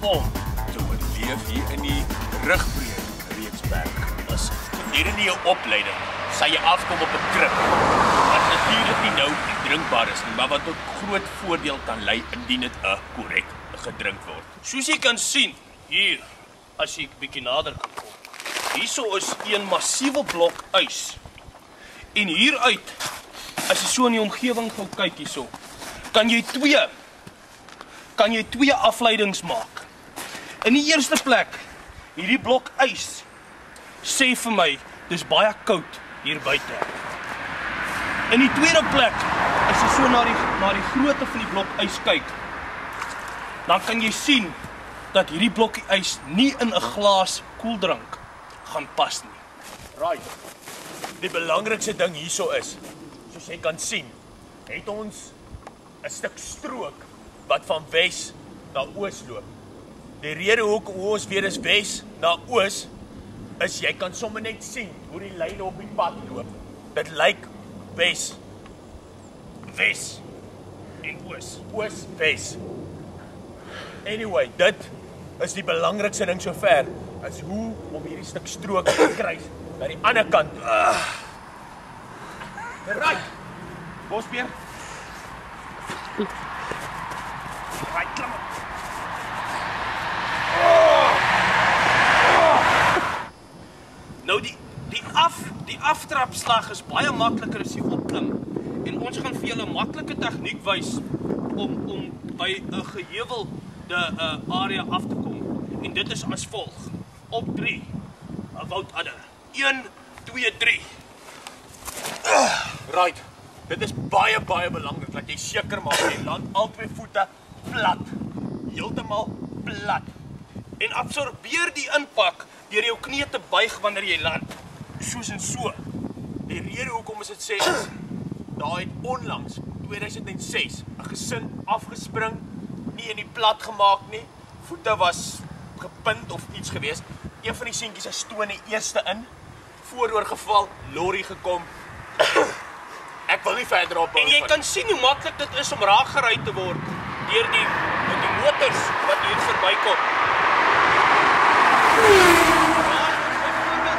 om te oorleef hier in die rugbreed Reetsberg is. Gedurende jou opleiding sal jy afkom op 'n krib wat natuurlik nie nou drinkbaar is nie, maar wat tot groot voordeel kan lei indien dit korrek gedrink word. Soos jy kan sien hier, as jy bietjie nader kan kom. Hierso is een massiewe blok ys. En hieruit, as jy so in die omgewing gou kyk hierso, kan jy twee afleidings maak. In die eerste plek, hierdie blok ys sê vir my, dis baie koud hier buite. In die tweede plek, as jy so na die grootte van die blok ys kyk, dan kan jy sien dat hierdie blokkie ys nie in 'n glas koeldrank gaan pas nie. Right. Die belangrikste ding hierso is, soos jy kan sien, het ons 'n stuk strook wat van wes na oos loop. Die rede hoekom ons weer is wes na oos, is jy kan sommer net sien hoe die lyne op die pad loop. Dit lyk wes en oos. Oos, wes. Anyway, dit is die belangrikste ding sover, is hoe om hierdie stuk strook te kruis na die ander kant. Right. Bosbeer. Right, klim op. Nou die aftrapslag is baie makliker as die opklim. En ons gaan vir julle 'n maklike tegniek wys om by 'n geheuwelde area af te kom. En dit is as volg. Op 3. 'n woudadder. 1, 2, 3. Right. Dit is baie belangrik dat jy seker maak jy land al twee voete plat. Heeltemal plat. En absorbeer die impak deur jou knie te buig wanneer jy land. Soos en so. Die rede hoekom ons dit sê is, daar het onlangs, 2006, 'n gesin afgespring, nie in die plat gemaak nie. Voete was gepind of iets gewees. Een van die seentjies is stoon die eerste in, vooroor geval, lorry gekom. Ek wil nie verder op. En jy kan sien hoe maklik dit is om raakgery te word deur die motors wat hier verbykom.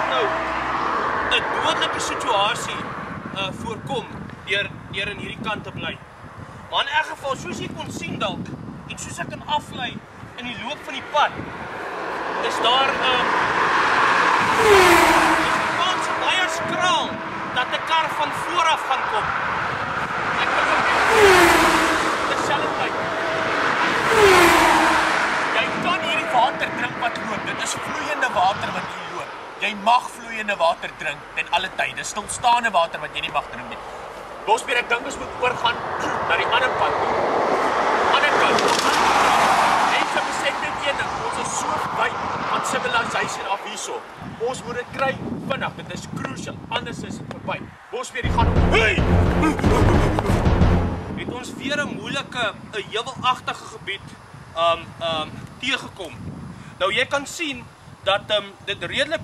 Nou 'n dodelike situasie voorkom deur in hierdie kant te bly. Maar in elk geval, soos jy kon sien dalk, en soos ek kan aflei in die loop van die pad, is daar die kans baie skraal dat 'n kar van vooraf gaan kom. Ek wil dieselfde tyd. Jy kan hierdie water drink wat loop. Dit is vloeiende water wat hier loop. Jy mag vloeiende water drink ten alle tye. Dis stilstaande water wat jy nie mag drink nie. Bosbeer, ek dink ons moet oorgaan na die ander kant. Ander kant. Mense besef net een ding, ons is so wyd van civilization af hierso. Ons moet dit kry vinnig, dit is crucial, anders is dit verby. Bosbeer, die gaan hey! Het ons weer 'n moeilike, 'n heuwelagtige gebied teëgekom. Nou jy kan sien dat dit redelik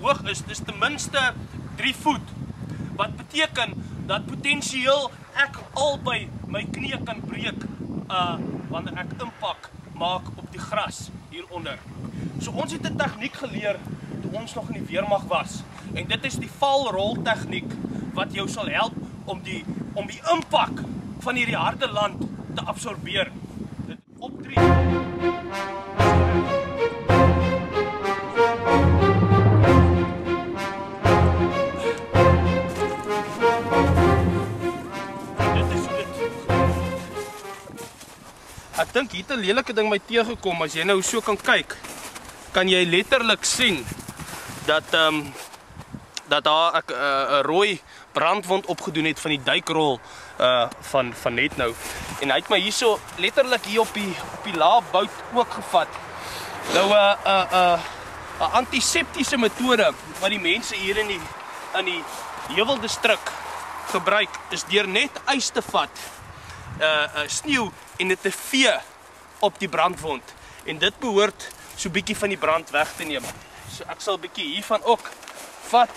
hoog is, dis ten minste 3 voet. Wat beteken dat potensieel ek albei my knie kan breek wanneer ek impak maak op die gras hieronder. So ons het 'n tegniek geleer toe ons nog in die weermag was. En dit is die valrol tegniek wat jou sal help om die impak van hierdie harde land te absorbeer. Dit optree. Ek dink hier 'n lelike ding my teëgekom. As jy nou so kan kyk, kan jy letterlik sien dat daar 'n rooi brandwond opgedoen het van die duikrol van net nou. En hy het my hierso letterlik hier op die laabbout ook gevat. Nou 'n antiseptiese metode wat die mense hier in die heuweldistrik gebruik is deur net ys te vat, sneeu en dit te vee op die brandwond. En dit behoort so bietjie van die brand weg te neem. So ek sal bietjie hiervan ook vat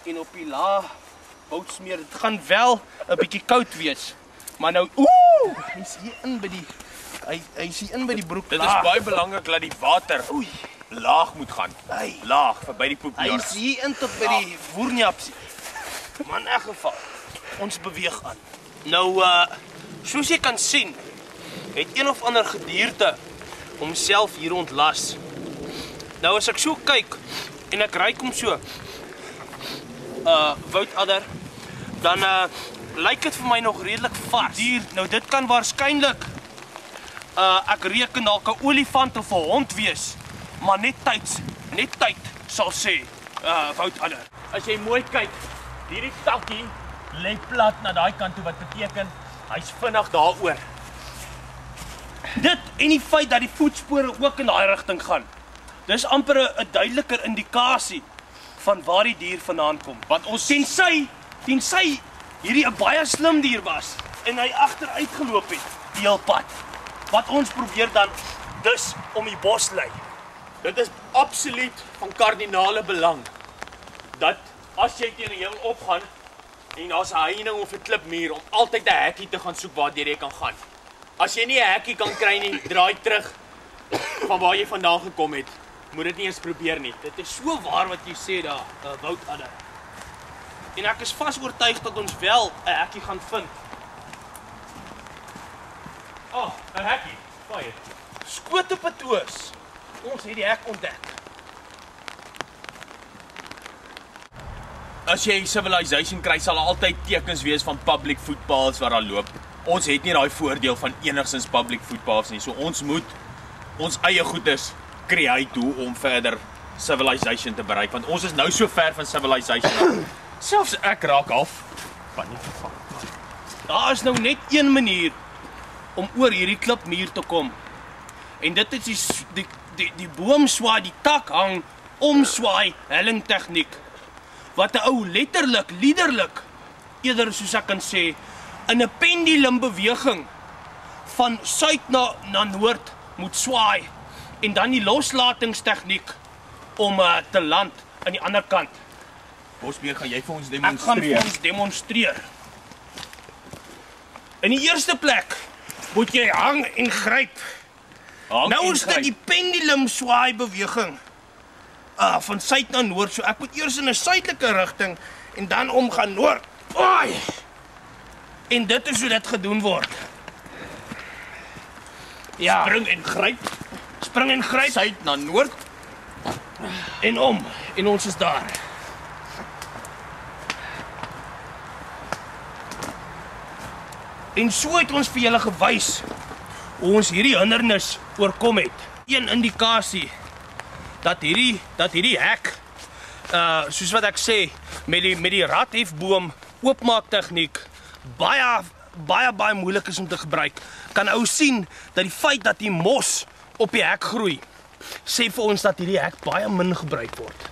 en op die laabbout smeer. Dit gaan wel 'n bietjie koud wees. Maar nou, hy's hier in by die hy is hier in by die broek. Dit is baie belangrik dat die water laag moet gaan. Laag, verby die Hy poepjors. is hier in tot by die woernjapsie. Maar in elk geval, ons beweeg aan. Nou, soos jy kan sien, het een of ander gedierte homself hier ontlas. Nou as ek so kyk, en ek ruik hom so, woudadder, dan lyk dit vir my nog redelik vars. Dier, nou dit kan waarskynlik, ek reken dalk 'n olifant of 'n hond wees, maar net tyd sal sê, woudadder. As jy mooi kyk, hierdie takkie lê plat na daai kant toe, wat beteken hy's vinnig daaroor. Dit en die feit dat die voetspore ook in daai rigting gaan. Dis amper 'n duideliker indikasie van waar die dier vandaan kom. Want ons tensy hierdie 'n baie slim dier was en hy agteruit geloop het die hele pad. Wat ons probeer dan dus om die bos lei. Dit is absoluut van kardinale belang dat as jy teen 'n heel opgaan en daar's 'n heining of 'n klipmuur, om altyd 'n hekkie te gaan soek waar jy kan gaan. As jy nie 'n hekkie kan kry nie, draai terug van waar jy vandaan gekom het. Moet dit nie eens probeer nie. Dit is so waar wat jy sê daar, woudadder. En ek is vas oortuig dat ons wel 'n hekkie gaan vind. 'n hekkie. Baie. Skoot op 'n toos. Ons het die hek ontdek. As jy Civilization kry, sal daar altyd tekens wees van public footpaths wat daar loop. Ons het nie daai voordeel van enigstens public footpaths nie. So ons moet ons eie goedes create hoe om verder Civilization te bereik, want ons is nou so ver van Civilization. Selfs ek raak af van die geval. Daar is nou net een manier om oor hierdie klipmuur te kom. En dit is die boom swaai, die tak hang, omswaai, helling tegniek. Wat 'n ou liderlik, eerder soos ek kan sê, in 'n pendulum beweging van suid na noord moet swaai. En dan die loslatingstegniek om te land aan die ander kant. Bosbeer, gaan jy vir ons Ek gaan vir ons demonstreer. In die eerste plek moet jy hang en gryp. Nou is dit die pendulum swaai beweging. Van suid na noord. So ek moet eers in 'n suidelike rigting en dan omgaan noord. Oei! En dit is hoe dit gedoen word. Ja. Spring en gryp. Suid na noord. En om. En ons is daar. En so het ons vir julle gewys hoe ons hierdie hindernis oorkom het. Een indikasie dat hierdie hek, soos wat ek sê, met die radhefboom oopmaak tegniek baie moeilik is om te gebruik. Kan ou sien dat die feit dat die mos op die hek groei, sê vir ons dat hierdie hek baie min gebruik word.